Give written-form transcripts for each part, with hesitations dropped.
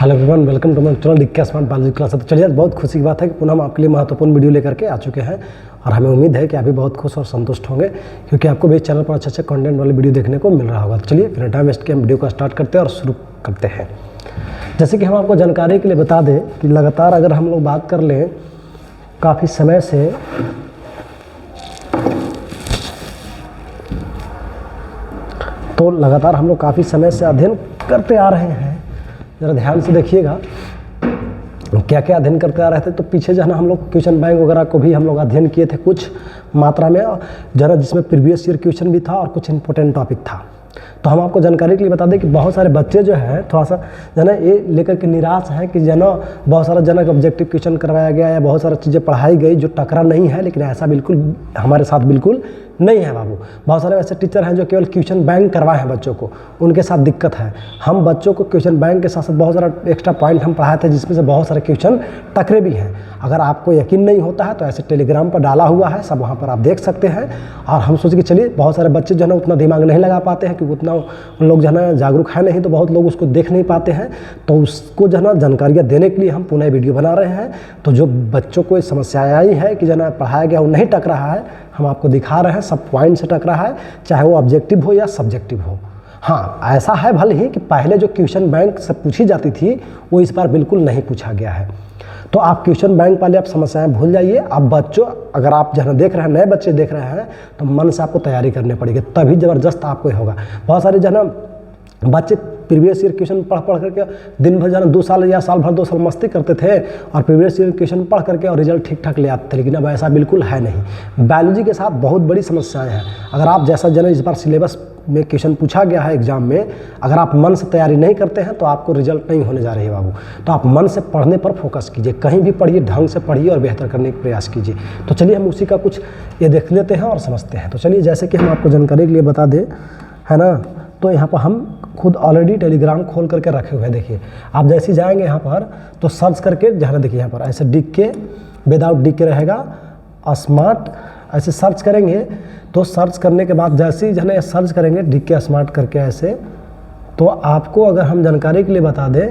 Hello everyone, welcome to my channel DK smart biology class. तो चलिए, बहुत खुशी की बात है कि पुनः हम आपके लिए महत्वपूर्ण वीडियो लेकर के आ चुके हैं और हमें उम्मीद है कि आप भी बहुत खुश और संतुष्ट होंगे, क्योंकि आपको भी चैनल पर अच्छे कंटेंट वाले वीडियो देखने को मिल रहा होगा। तो चलिए, बिना टाइम वेस्ट के हम वीडियो को स्टार्ट करते हैं और शुरू करते हैं। जैसे कि हम आपको जानकारी के लिए बता दें कि लगातार अगर हम लोग बात कर लें काफ़ी समय से तो लगातार हम लोग काफ़ी समय से अध्ययन करते आ रहे हैं। ज़रा ध्यान से देखिएगा क्या क्या अध्ययन करते आ रहे थे। तो पीछे जो है ना हम लोग क्वेश्चन बैंक वगैरह को भी हम लोग अध्ययन किए थे कुछ मात्रा में, जरा जिसमें प्रीवियस ईयर क्वेश्चन भी था और कुछ इंपॉर्टेंट टॉपिक था। तो हम आपको जानकारी के लिए बता दें कि बहुत सारे बच्चे जो है थोड़ा सा जो है ये लेकर के निराश हैं कि जो बहुत सारा जनक ऑब्जेक्टिव क्वेश्चन करवाया गया या बहुत सारी चीज़ें पढ़ाई गई जो टकरा नहीं है, लेकिन ऐसा बिल्कुल हमारे साथ बिल्कुल नहीं है बाबू। बहुत सारे ऐसे टीचर हैं जो केवल क्वेश्चन बैंक करवाए हैं बच्चों को, उनके साथ दिक्कत है। हम बच्चों को क्वेश्चन बैंक के साथ साथ बहुत सारा एक्स्ट्रा पॉइंट हम पढ़ाए थे, जिसमें से बहुत सारे क्वेश्चन टकरे भी हैं। अगर आपको यकीन नहीं होता है तो ऐसे टेलीग्राम पर डाला हुआ है, सब वहाँ पर आप देख सकते हैं। और हम सोचे कि चलिए, बहुत सारे बच्चे जो है ना उतना दिमाग नहीं लगा पाते हैं, क्योंकि उतना उन लोग जो है ना जागरूक है नहीं, तो बहुत लोग उसको देख नहीं पाते हैं। तो उसको जो है ना जानकारियाँ देने के लिए हम पुनः वीडियो बना रहे हैं। तो जो बच्चों को समस्याएँ आई है कि जो है ना पढ़ाया गया वो नहीं टक रहा है, हम आपको दिखा रहे हैं सब पॉइंट से टक रहा है, चाहे वो ऑब्जेक्टिव हो या सब्जेक्टिव हो। हाँ, ऐसा है भले ही कि पहले जो क्वेश्चन बैंक से पूछी जाती थी वो इस बार बिल्कुल नहीं पूछा गया है। तो आप क्वेश्चन बैंक वाले आप समस्याएं भूल जाइए। अब बच्चों, अगर आप जो है देख रहे हैं, नए बच्चे देख रहे हैं, तो मन से आपको तैयारी करनी पड़ेगी, तभी ज़बरदस्त आपको होगा। बहुत सारे जो है ना बच्चे प्रीवियस ईयर क्वेश्चन पढ़ करके दिन भर जाना 2 साल या साल भर 2 साल मस्ती करते थे और प्रीवियस ईयर क्वेश्चन पढ़ करके और रिजल्ट ठीक ठाक ले आते थे, लेकिन अब ऐसा बिल्कुल है नहीं। बायोलॉजी के साथ बहुत बड़ी समस्याएं हैं। अगर आप जैसा जन इस बार सिलेबस में क्वेश्चन पूछा गया है एग्जाम में, अगर आप मन से तैयारी नहीं करते हैं तो आपको रिजल्ट नहीं होने जा रही है बाबू। तो आप मन से पढ़ने पर फोकस कीजिए, कहीं भी पढ़िए, ढंग से पढ़िए और बेहतर करने का प्रयास कीजिए। तो चलिए, हम उसी का कुछ ये देख लेते हैं और समझते हैं। तो चलिए, जैसे कि हम आपको जानकारी के लिए बता दें, है ना, तो यहाँ पर हम खुद ऑलरेडी टेलीग्राम खोल करके रखे हुए हैं। देखिए, आप जैसे ही जाएंगे यहाँ पर तो सर्च करके जहाँ देखिए यहाँ पर ऐसे डीके विदाउट डीके रहेगा, स्मार्ट ऐसे सर्च करेंगे। तो सर्च करने के बाद जैसे ही जो है सर्च करेंगे डीके स्मार्ट करके ऐसे, तो आपको अगर हम जानकारी के लिए बता दें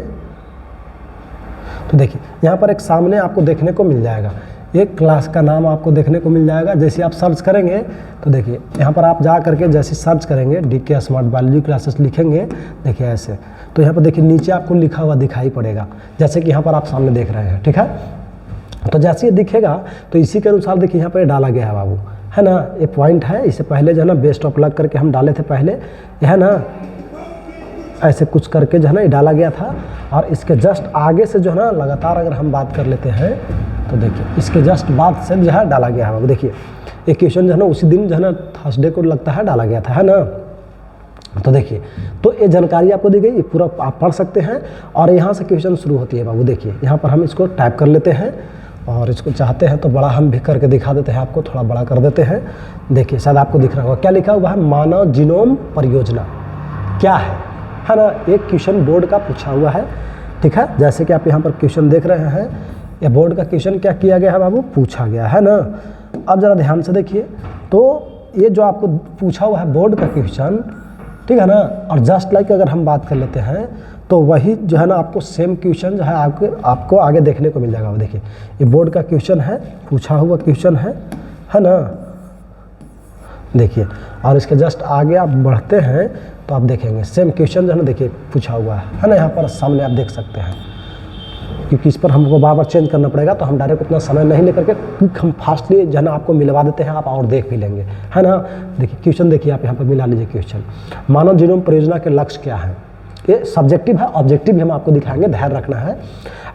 तो देखिए यहाँ पर एक सामने आपको देखने को मिल जाएगा, एक क्लास का नाम आपको देखने को मिल जाएगा। जैसे आप सर्च करेंगे तो देखिए यहाँ पर आप जा करके जैसे सर्च करेंगे डीके स्मार्ट बायोलॉजी क्लासेस लिखेंगे, देखिए ऐसे, तो यहाँ पर देखिए नीचे आपको लिखा हुआ दिखाई पड़ेगा, जैसे कि यहाँ पर आप सामने देख रहे हैं, ठीक है। तो जैसे ये दिखेगा तो इसी के अनुसार देखिए यहाँ पर डाला गया है बाबू, है ना। ये पॉइंट है, इससे पहले जो है ना बेस्ट ऑफ लक करके हम डाले थे पहले, है ना, ऐसे कुछ करके जो है ना ये डाला गया था। और इसके जस्ट आगे से जो है ना लगातार अगर हम बात कर लेते हैं तो देखिए इसके जस्ट बाद से जो है डाला गया है। देखिए ये क्वेश्चन जो है ना उसी दिन जो है ना थर्सडे को लगता है डाला गया था, है ना। तो देखिए, तो ये जानकारी आपको दी गई, ये पूरा आप पढ़ सकते हैं। और यहाँ से क्वेश्चन शुरू होती है बाबू। देखिए यहाँ पर हम इसको टाइप कर लेते हैं और इसको चाहते हैं तो बड़ा हम भी करके दिखा देते हैं आपको, थोड़ा बड़ा कर देते हैं। देखिए शायद आपको दिख रहा होगा क्या लिखा हुआ है, मानव जीनोम परियोजना क्या है ना। एक क्वेश्चन बोर्ड का पूछा हुआ है, ठीक है। जैसे कि आप यहाँ पर क्वेश्चन देख रहे हैं, ये बोर्ड का क्वेश्चन क्या किया गया है बाबू, पूछा गया है ना। अब ज़रा ध्यान से देखिए, तो ये जो आपको पूछा हुआ है बोर्ड का क्वेश्चन, ठीक है ना। और जस्ट लाइक अगर हम बात कर लेते हैं तो वही जो है ना आपको सेम क्वेश्चन जो है आपको आगे देखने को मिल जाएगा। देखिए ये बोर्ड का क्वेश्चन है, पूछा हुआ क्वेश्चन है ना। देखिए, और इसके जस्ट आगे आप बढ़ते हैं तो आप देखेंगे सेम क्वेश्चन जो है ना, देखिए पूछा हुआ है ना, यहाँ पर सामने आप देख सकते हैं। क्योंकि इस पर हमको बार बार चेंज करना पड़ेगा, तो हम डायरेक्ट उतना समय नहीं लेकर के क्विक हम फास्टली जो है ना आपको मिलवा देते हैं, आप और देख भी लेंगे, है ना। देखिए क्वेश्चन देखिए, आप यहाँ पर मिला लीजिए क्वेश्चन, मानव जीनोम परियोजना के लक्ष्य क्या है। ये सब्जेक्टिव है, ऑब्जेक्टिव भी हम आपको दिखाएंगे, ध्यान रखना है।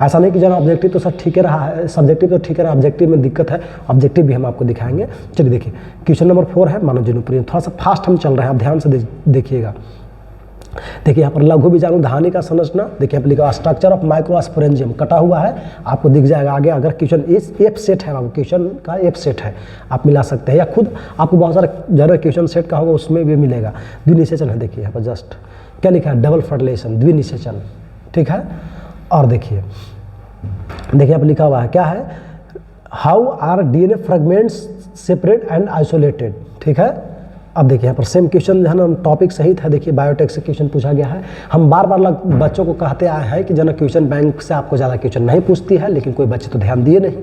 ऐसा नहीं कि जब ऑब्जेक्टिव तो सब ठीक है रहा है, सब्जेक्टिव तो ठीक है रहा, ऑब्जेक्टिव में दिक्कत है, ऑब्जेक्टिव भी हम आपको दिखाएंगे। चलिए देखिए, क्वेश्चन नंबर 4 है मानव जीनोम परियोजना। थोड़ा सा फास्ट हम चल रहे हैं, आप ध्यान से देखिएगा। देखिए यहाँ पर लघु बीजाणु धानी का संरचना, देखिए यहाँ पर लिखा स्ट्रक्चर ऑफ माइक्रोस्पोरेंजियम कटा हुआ है, आपको दिख जाएगा आगे। अगर क्वेश्चन इस एफ सेट है बाबू, क्वेश्चन का एफ सेट है, आप मिला सकते हैं, या खुद आपको बहुत सारे जरा क्वेश्चन सेट का होगा उसमें भी मिलेगा। द्विनिषेचन है, देखिए यहाँ पर जस्ट क्या लिखा है, डबल फर्टिलाइजेशन, द्विनिषेचन, ठीक है। और देखिए यहाँ पर लिखा हुआ है क्या है, how are DNA fragments separate and isolated, ठीक है। अब देखिए यहाँ पर सेम क्वेश्चन जो है ना टॉपिक सहित है, देखिए बायोटेक से क्वेश्चन पूछा गया है। हम बार बार बच्चों को कहते आए हैं कि जो ना क्वेश्चन बैंक से आपको ज़्यादा क्वेश्चन नहीं पूछती है, लेकिन कोई बच्चे तो ध्यान दिए नहीं।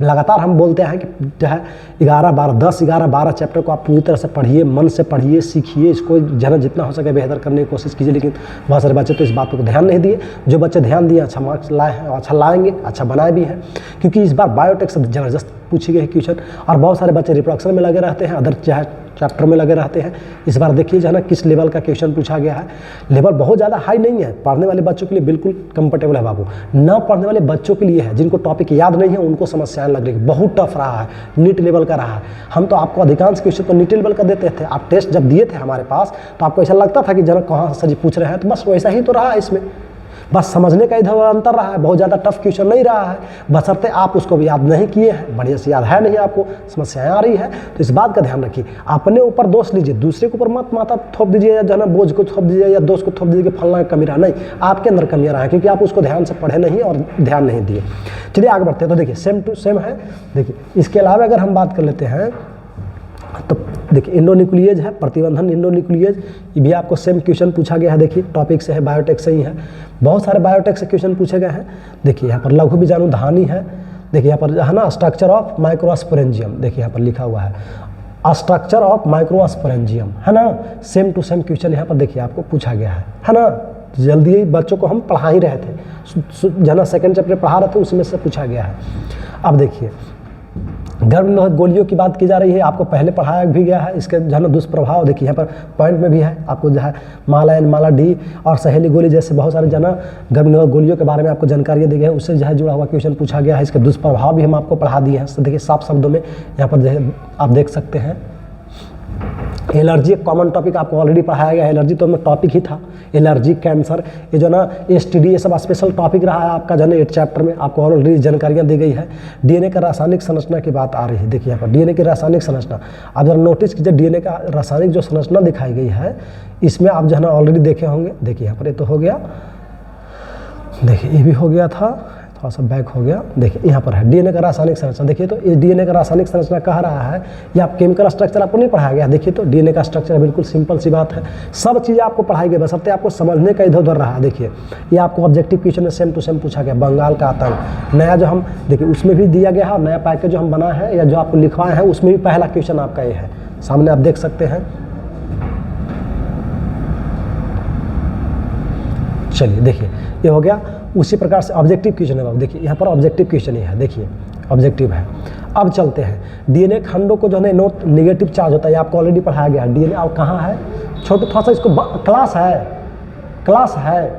लगातार हम बोलते हैं कि जो है 11, 12, 10, 11, 12 चैप्टर को आप पूरी तरह से पढ़िए, मन से पढ़िए, सीखिए, इसको जो है जितना हो सके बेहतर करने की कोशिश कीजिए, लेकिन बहुत सारे बच्चे तो इस बात को ध्यान नहीं दिए। जो बच्चे ध्यान दिए अच्छा मार्क्स लाए हैं, अच्छा लाएंगे, अच्छा बनाए भी हैं, क्योंकि इस बार बायोटेक से ज़बरदस्त पूछी गई क्वेश्चन। और बहुत सारे बच्चे रिप्रोडक्शन में लगे रहते हैं, अदर चाहे चैप्टर में लगे रहते हैं। इस बार देखिए जो है ना किस लेवल का क्वेश्चन पूछा गया है। लेवल बहुत ज़्यादा हाई नहीं है, पढ़ने वाले बच्चों के लिए बिल्कुल कंफर्टेबल है बाबू। ना पढ़ने वाले बच्चों के लिए है, जिनको टॉपिक याद नहीं है उनको समस्याएं लग रही है, बहुत टफ रहा है, नीट लेवल का रहा है। हम तो आपको अधिकांश क्वेश्चन तो नीट लेवल का देते थे। आप टेस्ट जब दिए थे हमारे पास तो आपको ऐसा लगता था कि जरा कहाँ सर जी पूछ रहे हैं, तो बस वैसा ही तो रहा है इसमें, बस समझने का इधर अंतर रहा है, बहुत ज़्यादा टफ क्वेश्चन नहीं रहा है, बशर्ते आप उसको भी याद नहीं किए हैं, बढ़िया से याद है नहीं, आपको समस्याएं आ रही है। तो इस बात का ध्यान रखिए, अपने ऊपर दोष लीजिए, दूसरे के ऊपर मत माथा थोप दीजिए, या जो है ना बोझ को थोप दीजिए, या दोस्त को थोप दीजिए कि फलना कमी रहा, नहीं, आपके अंदर कमियाँ रहा है, क्योंकि आप उसको ध्यान से पढ़े नहीं और ध्यान नहीं दिए। चलिए आगे बढ़ते हैं। तो देखिए सेम टू सेम है। देखिए इसके अलावा अगर हम बात कर लेते हैं तो देखिए इंडोन्यूक्लियेज है, प्रतिबंधन इंडोन्यूक्लियेज, ये भी आपको सेम क्वेश्चन पूछा गया है। देखिए टॉपिक से है, बायोटेक से ही है, बहुत सारे बायोटेक से क्वेश्चन पूछे गए हैं। देखिए यहाँ पर लघु बीजाणुधानी है, देखिए यहाँ पर है ना स्ट्रक्चर ऑफ माइक्रोस्पोरेंजियम, देखिए यहाँ पर लिखा हुआ है स्ट्रक्चर ऑफ माइक्रोस्पोरेंजियम, है ना, सेम टू सेम क्वेश्चन यहाँ पर देखिए आपको पूछा गया है ना। जल्दी ही बच्चों को हम पढ़ा ही रहे थे, जना सेकंड चैप्टर पढ़ा रहे थे, उसमें से पूछा गया है। अब देखिए गर्भ गोलियों की बात की जा रही है, आपको पहले पढ़ाया भी गया है, इसके जो है ना दुष्प्रभाव देखिए यहाँ पर पॉइंट में भी है, आपको जो है माला एन, माला डी और सहेली गोली जैसे बहुत सारे जना गर्भ गोलियों के बारे में आपको जानकारी दी गई है, उससे जो है जुड़ा हुआ क्वेश्चन पूछा गया है। इसके दुष्प्रभाव भी हम आपको पढ़ा दिए हैं। तो देखिए साफ शब्दों में यहाँ पर जो है आप देख सकते हैं। एलर्जी एक कॉमन टॉपिक आपको ऑलरेडी पढ़ाया गया है, एलर्जी तो हमें टॉपिक ही था। एलर्जी, कैंसर, ये जो ना एसटीडी, ये सब स्पेशल टॉपिक रहा है आपका जो है 8 चैप्टर में, आपको ऑलरेडी जानकारियाँ दी गई है। डीएनए का रासायनिक संरचना की बात आ रही है, देखिए यहाँ पर डीएनए की रासायनिक संरचना, आप जरा नोटिस कीजिए डीएनए का रासायनिक जो संरचना दिखाई गई है, इसमें आप जो है ना ऑलरेडी देखे होंगे। देखिए यहाँ पर ये तो हो गया, देखिए ये भी हो गया था, थोड़ा सा बैक हो गया। देखिए यहाँ पर है डीएनए का रासायनिक संरचना, देखिए तो ये डीएनए का रासायनिक संरचना कह रहा है, ये आप केमिकल स्ट्रक्चर आपको नहीं पढ़ाया गया। देखिए तो डीएनए का स्ट्रक्चर बिल्कुल सिंपल सी बात है, सब चीज़ें आपको पढ़ाई गई, बशर्ते आपको समझने का इधर उधर रहा। देखिए ये आपको ऑब्जेक्टिव क्वेश्चन में सेम टू सेम पूछा गया। बंगाल का आतंक नया जो हम देखिए उसमें भी दिया गया है, नया पैकेज जो हम बनाए हैं या जो आपको लिखवाए हैं उसमें भी पहला क्वेश्चन आपका ये है, सामने आप देख सकते हैं। चलिए देखिए ये हो गया। उसी प्रकार से ऑब्जेक्टिव क्वेश्चन है, देखिए यहाँ पर ऑब्जेक्टिव क्वेश्चन ही है, देखिए ऑब्जेक्टिव है। अब चलते हैं डीएनए खंडों को जो है नोट निगेटिव चार्ज होता है, आपको ऑलरेडी पढ़ाया गया है। डीएनए और कहाँ है, छोटे थोड़ा सा इसको क्लास है,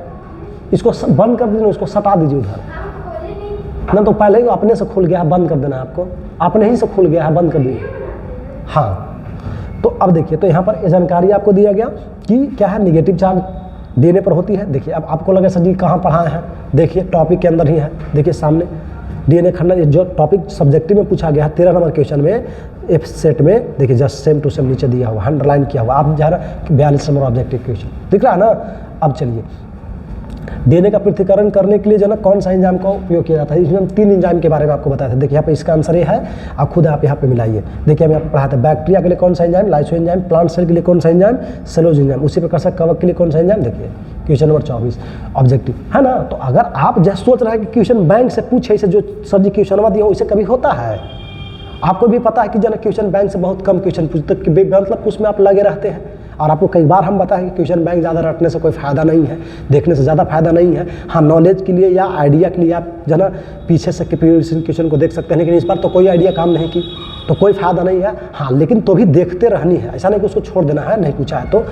इसको बंद कर दीजिए, उसको सटा दीजिए उधर ना, तो पहले ही अपने से खुल गया है, बंद कर देना आपको, अपने ही से खुल गया है, बंद कर दीजिए। हाँ तो अब देखिए तो यहाँ पर जानकारी आपको दिया गया कि क्या है, निगेटिव चार्ज डीएनए पर होती है। देखिए अब आपको लगे सर जी कहाँ पढ़ाए हैं, देखिए टॉपिक के अंदर ही है, देखिए सामने डीएनए खंड, जो टॉपिक सब्जेक्टिव में पूछा गया है 13 नंबर क्वेश्चन में एफ सेट में, देखिए जस्ट सेम टू सेम नीचे दिया हुआ, अंडरलाइन किया हुआ, आप जा रहा 42 नंबर ऑब्जेक्टिव क्वेश्चन दिख रहा है ना। अब चलिए डीएनए का पृथक्करण करने के लिए जो है ना कौन सा एंजाइम का उपयोग किया जाता है, इसमें हम 3 एंजाइम के बारे में आपको बताया था। देखिए यहाँ पे इसका आंसर ये है, आप खुद आप यहाँ पे मिलाइए। देखिए हम यहाँ पे पढ़ाया था बैक्टीरिया के लिए कौन सा enzyme, lysozyme, plant cell के लिए कौन सा एंजाइम, सेलोज एंजाइम, उसी प्रकार से कवक के लिए कौन सा एंजाइम। देखिए क्वेश्चन नंबर 24 ऑब्जेक्टिव है ना। तो अगर आप जैसे सोच रहे हैं कि क्वेश्चन बैंक से पूछे, इसे जो सर जी क्वेश्चन दिया उसे कभी होता है, आपको भी पता है कि जो क्वेश्चन बैंक से बहुत कम क्वेश्चन पूछते, मतलब उसमें आप लगे रहते हैं। और आपको कई बार हम बताएं कि क्वेश्चन बैंक ज़्यादा रटने से कोई फ़ायदा नहीं है, देखने से ज़्यादा फायदा नहीं है। हाँ नॉलेज के लिए या आइडिया के लिए आप जो ना पीछे से क्वेश्चन को देख सकते हैं, लेकिन इस बार तो कोई आइडिया काम नहीं की तो कोई फ़ायदा नहीं है। हाँ लेकिन तो भी देखते रहनी है, ऐसा नहीं कि उसको छोड़ देना है, नहीं पूछा है तो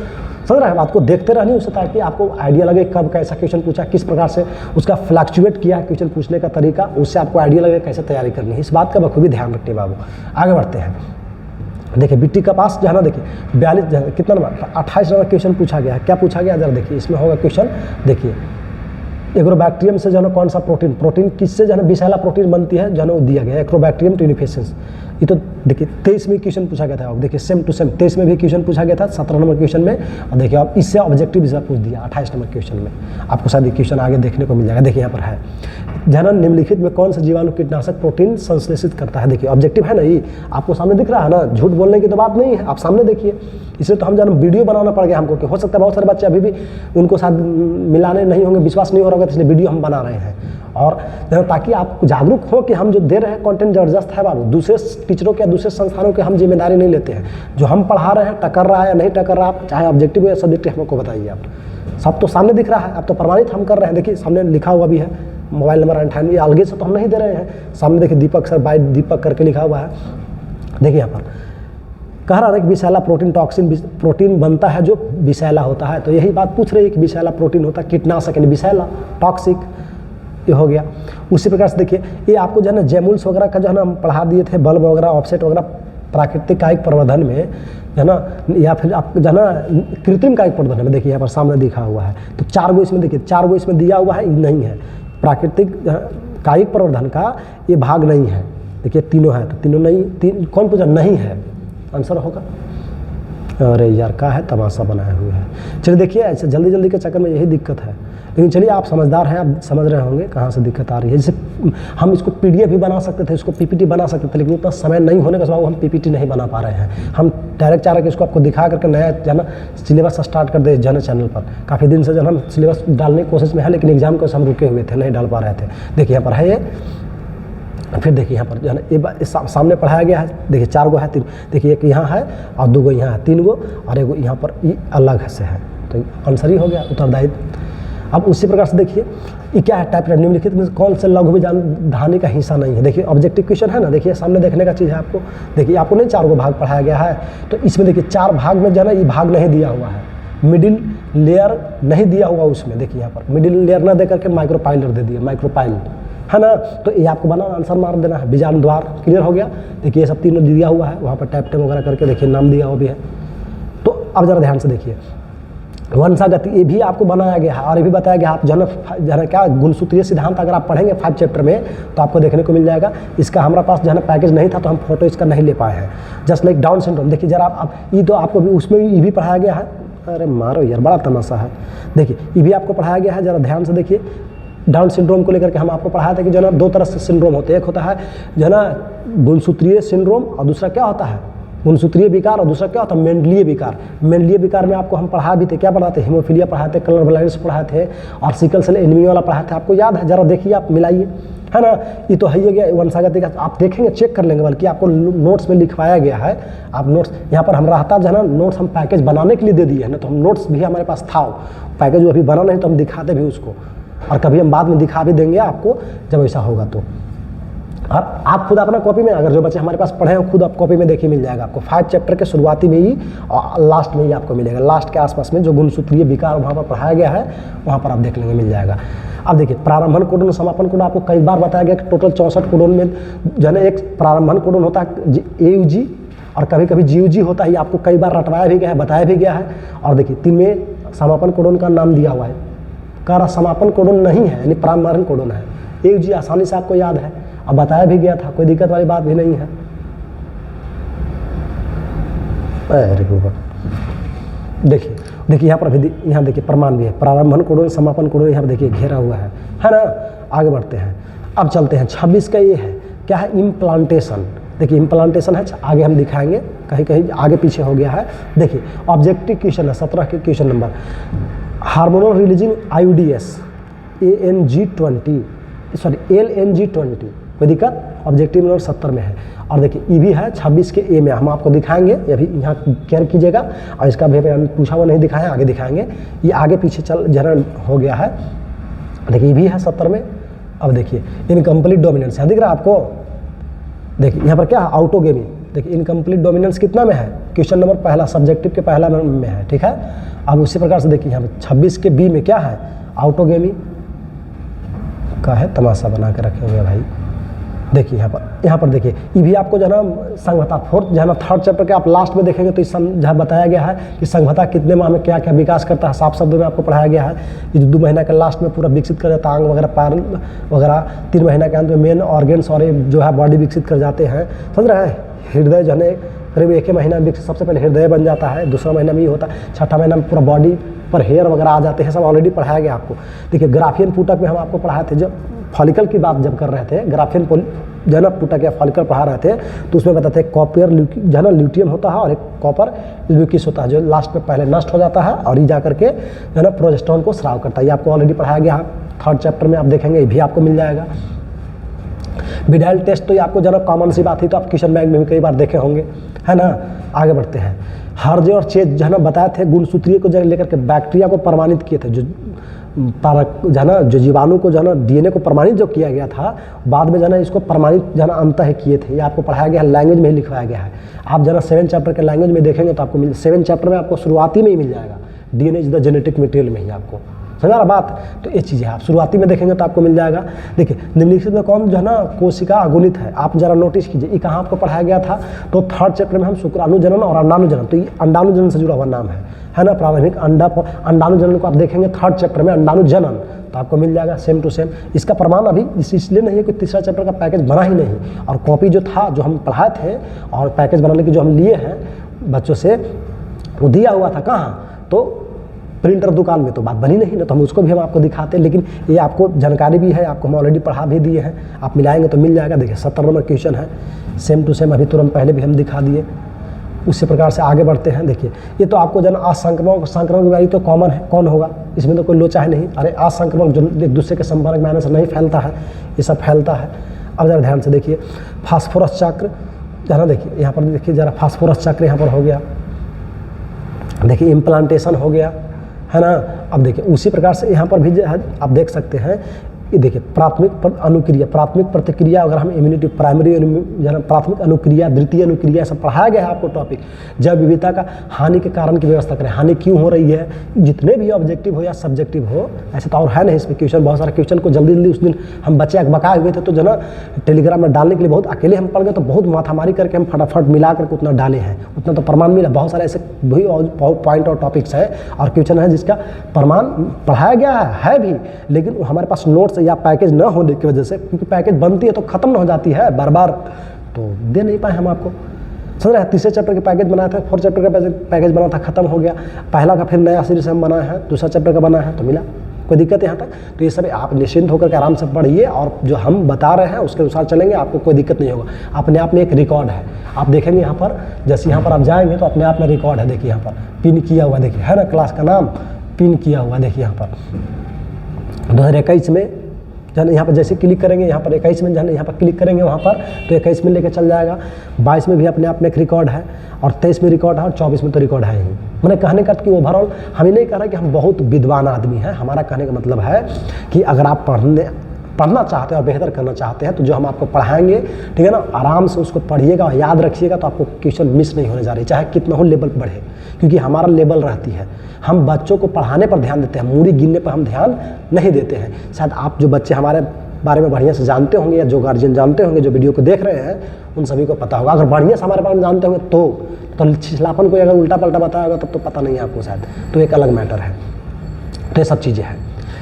समझ रहे हैं बात को, देखते रहनी उससे, ताकि आपको आइडिया लगे कब कैसा क्वेश्चन पूछा, किस प्रकार से उसका फ्लक्चुएट किया क्वेश्चन पूछने का तरीका, उससे आपको आइडिया लगे कैसे तैयारी करनी है। इस बात का बखूबी ध्यान रखिए बाबू। आगे बढ़ते हैं। देखिए बिट्टी का पास जो है ना, देखिए 42 कितना नंबर 28 नंबर क्वेश्चन पूछा गया है। क्या पूछा गया जरा देखिए, इसमें होगा क्वेश्चन। देखिए एग्रोबैक्टीरियम से जो है कौन सा प्रोटीन किससे जो है विषैला प्रोटीन बनती है, जो है वो दिया गया एग्रोबैक्टीरियम ट्यूनिफेसेंस। ये तो देखिए 23 में क्वेश्चन पूछा गया था, देखिए सेम टू सेम 23 में भी क्वेश्चन पूछा गया था 17 नंबर क्वेश्चन में। और देखिए आप इससे ऑब्जेक्टिव पूछ दिया 28 नंबर क्वेश्चन में, आपको शायद क्वेश्चन आगे देखने को मिल जाएगा। देखिए यहाँ पर है जनन निम्नलिखित में कौन सा जीवाणु कीटनाशक प्रोटीन संश्लेषित करता है। देखिए ऑब्जेक्टिव है ना, ये आपको सामने दिख रहा है ना, झूठ बोलने की तो बात नहीं है, आप सामने देखिए। इसलिए तो हम जन वीडियो बनाना पड़ गया हमको, कि हो सकता है बहुत सारे बच्चे अभी भी उनको साथ मिलाने नहीं होंगे, विश्वास नहीं हो रहा होगा, इसलिए वीडियो हम बना रहे हैं। और ताकि आप जागरूक हो कि हम जो दे रहे हैं कंटेंट जबरदस्त है बाबू, दूसरे टीचरों के या दूसरे संस्थानों के हम जिम्मेदारी नहीं लेते हैं। जो हम पढ़ा रहे हैं टकर रहा है या नहीं टकर रहा, आप चाहे ऑब्जेक्टिव या सब्जेक्टिव हमको बताइए। आप सब तो सामने दिख रहा है, अब तो प्रमाणित हम कर रहे हैं। देखिए सामने लिखा हुआ भी है, मोबाइल नंबर 98, अलगे से तो हम नहीं दे रहे हैं। सामने देखिए दीपक सर बाय दीपक करके लिखा हुआ है। देखिए यहाँ पर कह रहा है कि विषैला प्रोटीन टॉक्सिन प्रोटीन बनता है जो विषैला होता है। तो यही बात पूछ रही है कि विषैला प्रोटीन होता है कीटनाशक, यानी विषैला टॉक्सिक, ये हो गया। उसी प्रकार से देखिए ये आपको जो है ना जेमुल्स वगैरह का जो है ना हम पढ़ा दिए थे, बल्ब वगैरह ऑफसेट वगैरह प्राकृतिक कायिक प्रवर्धन में है ना, या फिर आप जो है ना कृत्रिम कायिक प्रवर्धन में। देखिए यहाँ पर सामने दिखा हुआ है, तो 4 गो इसमें देखिए, 4 गो इसमें दिया हुआ है, नहीं है प्राकृतिक कायिक प्रवर्धन का ये भाग नहीं है। देखिए तीनों है, तो तीनों नहीं, कौन पूछा नहीं है, आंसर होगा। अरे यार क्या है तमाशा बनाए हुए हैं। चलिए देखिए ऐसे जल्दी जल्दी के चक्कर में यही दिक्कत है, लेकिन चलिए आप समझदार हैं, आप समझ रहे होंगे कहाँ से दिक्कत आ रही है। जैसे हम इसको PDF भी बना सकते थे, इसको PPT बना सकते थे, लेकिन उतना समय नहीं होने के बाद हम PPT नहीं बना पा रहे हैं। हम डायरेक्ट चाह रहे हैं कि इसको आपको दिखा करके नया जाना सिलेबस स्टार्ट कर दे जन चैनल पर। काफ़ी दिन से जब हम सिलेबस डालने की कोशिश में है, लेकिन एग्जाम को हम रुके हुए थे, नहीं डाल पा रहे थे। देखिए यहाँ पर है ये, फिर देखिए यहाँ पर जो है ना ये सामने पढ़ाया गया है। देखिए 4 गो है, 3, देखिए एक यहाँ है और 2 गो यहाँ है, 3 गो और 1 गो यहाँ पर ये अलग से है, तो आंसर ही हो गया उत्तरदायित्व। अब उसी प्रकार से देखिए ये क्या है, टाइप निम्नलिखित में कौन से लघु विज्ञान धानी का हिस्सा नहीं है। देखिए ऑब्जेक्टिव क्वेश्चन है ना, देखिए सामने देखने का चीज़ है आपको। देखिए आपको नहीं 4 गो भाग पढ़ाया गया है, तो इसमें देखिए 4 भाग में जो है ना ये भाग नहीं दिया हुआ है, मिडिल लेयर नहीं दिया हुआ उसमें। देखिए यहाँ पर मिडिल लेयर ना दे करके माइक्रोपाइलर दे दिया, माइक्रोपाइल है ना, तो ये आपको बना आंसर मार देना है। बीजाणु द्वार क्लियर हो गया। देखिए ये सब तीनों दिया हुआ है, वहाँ पर टैप टेम वगैरह करके देखिए नाम दिया हुआ भी है। तो अब जरा ध्यान से देखिए वंशागति, ये भी आपको बनाया गया है और ये भी बताया गया। आप जो है क्या गुणसूत्रीय सिद्धांत अगर आप पढ़ेंगे 5 चैप्टर में तो आपको देखने को मिल जाएगा। इसका हमारा पास जो है पैकेज नहीं था, तो हम फोटो इसका नहीं ले पाए हैं। जस्ट लाइक डाउन सिंड्रोम, देखिए जरा आप ये तो आपको भी उसमें ये भी पढ़ाया गया है। अरे मारो यार बड़ा तमाशा है। देखिए ये भी आपको पढ़ाया गया है, जरा ध्यान से देखिए। डाउन सिंड्रोम को लेकर के हम आपको पढ़ाया था कि जो है ना 2 तरह से सिंड्रोम होते हैं, एक होता है जो है ना गुणसूत्रीय सिंड्रोम और दूसरा क्या होता है गुणसूत्रीय विकार, और दूसरा क्या होता है मेंडलीय विकार। मेंडलीय विकार में आपको हम पढ़ा भी थे, क्या पढ़ाते, हीमोफीलिया पढ़ाते, कलर ब्लाइंड्स पढ़ाए थे और सिकल सेल एनीमिया वाला पढ़ाए थे, आपको याद है? जरा देखिए आप मिलाइए, है ना। ये तो है ही गया वंशागति का, आप देखेंगे चेक कर लेंगे, बल्कि आपको नोट्स में लिखवाया गया है। आप नोट्स यहाँ पर हम रहता जो है ना नोट्स हम पैकेज बनाने के लिए दे दिए है ना, तो हम नोट्स भी हमारे पास था, पैकेज अभी बना नहीं तो हम दिखाते भी उसको, और कभी हम बाद में दिखा भी देंगे आपको जब ऐसा होगा तो। और आप खुद अपना कॉपी में, अगर जो बच्चे हमारे पास पढ़े हैं खुद आप कॉपी में देखिए मिल जाएगा आपको। 5 चैप्टर के शुरुआती में ही और लास्ट में ही आपको मिलेगा, लास्ट के आसपास में जो गुणसूत्रीय विकार वहाँ पर पढ़ाया गया है वहाँ पर आप देख लेंगे मिल जाएगा। अब देखिए प्रारंभन कोडन समापन कोडन आपको कई बार बताया गया कि टोटल 64 कोडन में जो है एक प्रारंभन कोडन होता है AUG और कभी कभी GUG होता है, ये आपको कई बार रटवाया भी गया है, बताया भी गया है। और देखिए 3 में समापन कोडन का नाम दिया हुआ है, का समापन कोडन नहीं है, यानी प्रारंभन कोडन है। AUG आसानी से आपको याद है, अब बताया भी गया था, कोई दिक्कत वाली बात भी नहीं है। अरे देखिए देखिए यहाँ पर भी, यहाँ देखिए प्रमाण भी है, प्रारंभन कोडन समापन कोडन यहाँ पर देखिए घेरा हुआ है ना। आगे बढ़ते हैं, अब चलते हैं 26 का ये है, क्या है इम्प्लांटेशन। देखिए इम्प्लांटेशन है, आगे हम दिखाएंगे, कहीं कहीं आगे पीछे हो गया है। देखिए ऑब्जेक्टिव क्वेश्चन है 17 के question number, hormonal releasing IUDs LNG20, कोई दिक्कत, ऑब्जेक्टिव नंबर 70 में है। और देखिए ये भी है 26 के A में, हम आपको दिखाएंगे, ये भी यहाँ केयर कीजिएगा। और इसका भी हम पूछा हुआ नहीं दिखाया, आगे दिखाएंगे, ये आगे पीछे चल जरा हो गया है। देखिए ये भी है 70 में। अब देखिए इनकम्प्लीट डोमिनेंस, यहाँ दिख रहा है आपको, देखिए यहाँ पर क्या है ऑटोगेमी। देखिए इनकम्प्लीट डोमिनेंस कितना में है, क्वेश्चन नंबर पहला सब्जेक्टिव के पहला में है, ठीक है। अब उसी प्रकार से देखिए यहाँ पर 26 के B में क्या है, ऑटोगेमी का है, तमाशा बना के रखे हुए भाई। देखिए यहाँ पर देखिए ये भी आपको जो है ना संघवता 4th जो है ना 3rd चैप्टर के आप लास्ट में देखेंगे तो इस जहाँ बताया गया है कि संघवता कितने माह में क्या क्या विकास करता है, साफ शब्दों में आपको पढ़ाया गया है। ये 2 महीना के लास्ट में पूरा विकसित कर जाता है, अंग वगैरह पैर वगैरह, 3 महीना के अंत में मेन ऑर्गेन्स और जो है बॉडी विकसित कर जाते हैं, समझ रहे हैं। हृदय जो है करीब 1 महीना में सबसे पहले हृदय बन जाता है, दूसरा महीना में ये होता है, 6ठा महीना में पूरा बॉडी पर हेयर वगैरह आ जाते हैं, सब ऑलरेडी पढ़ाया गया आपको। देखिए ग्राफियन फूटक में हम आपको पढ़ाए थे, जब फॉलिकल की बात जब कर रहे थे, ग्राफिन जो है ना पुटक या फॉलिकल पढ़ा रहे थे, तो उसमें बताते हैं कॉपर जो है ना ल्यूटियम होता है और एक कॉपर ल्यूकिस होता है, जो लास्ट में पहले नष्ट हो जाता है और ये जा करके जो है ना प्रोजेस्टेरोन को स्राव करता है। ये आपको ऑलरेडी पढ़ाया गया है, 3rd चैप्टर में आप देखेंगे, ये भी आपको मिल जाएगा। विडाइल टेस्ट तो ये आपको जो है ना कॉमन सी बात थी, तो आप क्वेश्चन बैंक में भी कई बार देखे होंगे, है ना। आगे बढ़ते हैं। हर्जे और चेज जो है ना बताए थे, गुणसूत्रीय को लेकर के बैक्टीरिया को प्रमाणित किए थे, जो है ना जो जीवाणु को जो है ना डीएनए को प्रमाणित जो किया गया था, बाद में जो है ना इसको प्रमाणित जो है ना अंतः किए थे। ये आपको पढ़ाया गया है, लैंग्वेज में ही लिखवाया गया है। आप जो है ना 7 चैप्टर के लैंग्वेज में देखेंगे तो आपको 7 चैप्टर में आपको शुरुआती में ही मिल जाएगा, DNA is the genetic material में ही आपको, समझा ना बात। तो ये चीज़ है, आप शुरुआती में देखेंगे तो आपको मिल जाएगा। देखिए निम्नलिखित में कौन जो है ना कोशिका अगुणित है, आप जरा नोटिस कीजिए, ये कहाँ आपको पढ़ाया गया था, तो 3rd चैप्टर में हम शुक्राणु जनन और अंडाणु जनन, तो ये अंडाणु जनन से जुड़ा हुआ नाम है ना। प्रारंभिक अंडाणु जनन को आप देखेंगे 3rd चैप्टर में अंडाणु जनन, तो आपको मिल जाएगा सेम टू सेम। इसका प्रमाण अभी इसलिए नहीं है कि 3रा चैप्टर का पैकेज बना ही नहीं, और कॉपी जो था जो हम पढ़ाए थे और पैकेज बनाने के जो हम लिए हैं बच्चों से, वो दिया हुआ था कहाँ, तो प्रिंटर दुकान में, तो बात बनी नहीं ना, तो हम उसको भी हम आपको दिखाते हैं। लेकिन ये आपको जानकारी भी है, आपको हम ऑलरेडी पढ़ा भी दिए हैं, आप मिलाएंगे तो मिल जाएगा। देखिए 70 नंबर क्वेश्चन है, सेम टू सेम, अभी तुरंत पहले भी हम दिखा दिए। उसी प्रकार से आगे बढ़ते हैं। देखिए ये तो आपको जन संक्रमण बीमारी तो कॉमन है, कौन होगा, इसमें तो कोई लोचा है नहीं। अरे असंक्रमण जो एक दूसरे के संपर्क में आने से नहीं फैलता है, ये सब फैलता है। अब जरा ध्यान से देखिए, फास्फोरस चक्र जरा देखिए, यहाँ पर देखिए जरा फास्फोरस चक्र यहाँ पर हो गया, देखिए इम्प्लांटेशन हो गया, है ना। अब देखिए उसी प्रकार से यहाँ पर भी आप देख सकते हैं, ये देखिए प्राथमिक अनुक्रिया, प्राथमिक प्रतिक्रिया, अगर हम इम्यूनिटी प्राइमरी प्राथमिक अनुक्रिया, द्वितीय अनुक्रिया, सब पढ़ाया गया है आपको टॉपिक। जैव विविधता का हानि के कारण की व्यवस्था करें, हानि क्यों हो रही है, जितने भी ऑब्जेक्टिव हो या सब्जेक्टिव हो, ऐसे तो और है नहीं इसमें क्वेश्चन, बहुत सारे क्वेश्चन को जल्दी जल्दी उस दिन हम बच्चे बकाए हुए थे, तो जो ना टेलीग्राम में डालने के लिए बहुत अकेले हम पढ़ गए, तो बहुत माथामारी करके हम फटाफट मिला करके उतना डाले हैं, उतना तो प्रमाण मिला। बहुत सारे ऐसे भी पॉइंट और टॉपिक्स है और क्वेश्चन है जिसका प्रमाण पढ़ाया गया है भी, लेकिन हमारे पास नोट्स या पैकेज न होने की वजह से, क्योंकि पैकेज बनती है तो खत्म न हो जाती है बार बार, तो दे नहीं पाए हम आपको, समझ रहे हैं। 3रे चैप्टर के पैकेज बनाया था, 4th चैप्टर का पैकेज बना था, खत्म हो गया। पहला का फिर नया सीरीज हम बनाए हैं, 2रा चैप्टर का बना है, तो मिला, कोई दिक्कत यहाँ तक। तो ये सब आप निश्चिंत होकर के आराम से पढ़िए, और जो हम बता रहे हैं उसके अनुसार चलेंगे, आपको कोई दिक्कत नहीं होगा। अपने आप में एक रिकॉर्ड है, आप देखेंगे यहाँ पर, जैसे यहाँ पर आप जाएंगे तो अपने आप में रिकॉर्ड है। देखिए यहाँ पर पिन किया हुआ, देखिए है ना, क्लास का नाम पिन किया हुआ, देखिए यहाँ पर 2021 में जन यहाँ पर जैसे क्लिक करेंगे, यहाँ पर 21 में जन यहाँ पर क्लिक करेंगे वहाँ पर, तो 21 में लेके चल जाएगा। 22 में भी अपने आप में एक रिकॉर्ड है, और 23 में रिकॉर्ड है, और 24 में तो रिकॉर्ड है ही। मैंने कहने का कि ओवरऑल हम ही नहीं कह रहे कि हम बहुत विद्वान आदमी हैं, हमारा कहने का मतलब है कि अगर आप पढ़ना चाहते हैं और बेहतर करना चाहते हैं, तो जो हम आपको पढ़ाएंगे, ठीक है ना, आराम से उसको पढ़िएगा और याद रखिएगा, तो आपको क्वेश्चन मिस नहीं होने जा रही, चाहे कितना हो लेवल बढ़े, क्योंकि हमारा लेवल रहती है, हम बच्चों को पढ़ाने पर ध्यान देते हैं, मूड़ी गिनने पर हम ध्यान नहीं देते हैं। शायद आप जो बच्चे हमारे बारे में बढ़िया से जानते होंगे, या जो गार्जियन जानते होंगे, जो वीडियो को देख रहे हैं, उन सभी को पता होगा। अगर बढ़िया से हमारे बारे में जानते होंगे तो छिछलापन को अगर उल्टा पल्टा बताया होगा तब तो पता नहीं है आपको शायद, तो एक अलग मैटर है। तो ये सब चीज़ें हैं।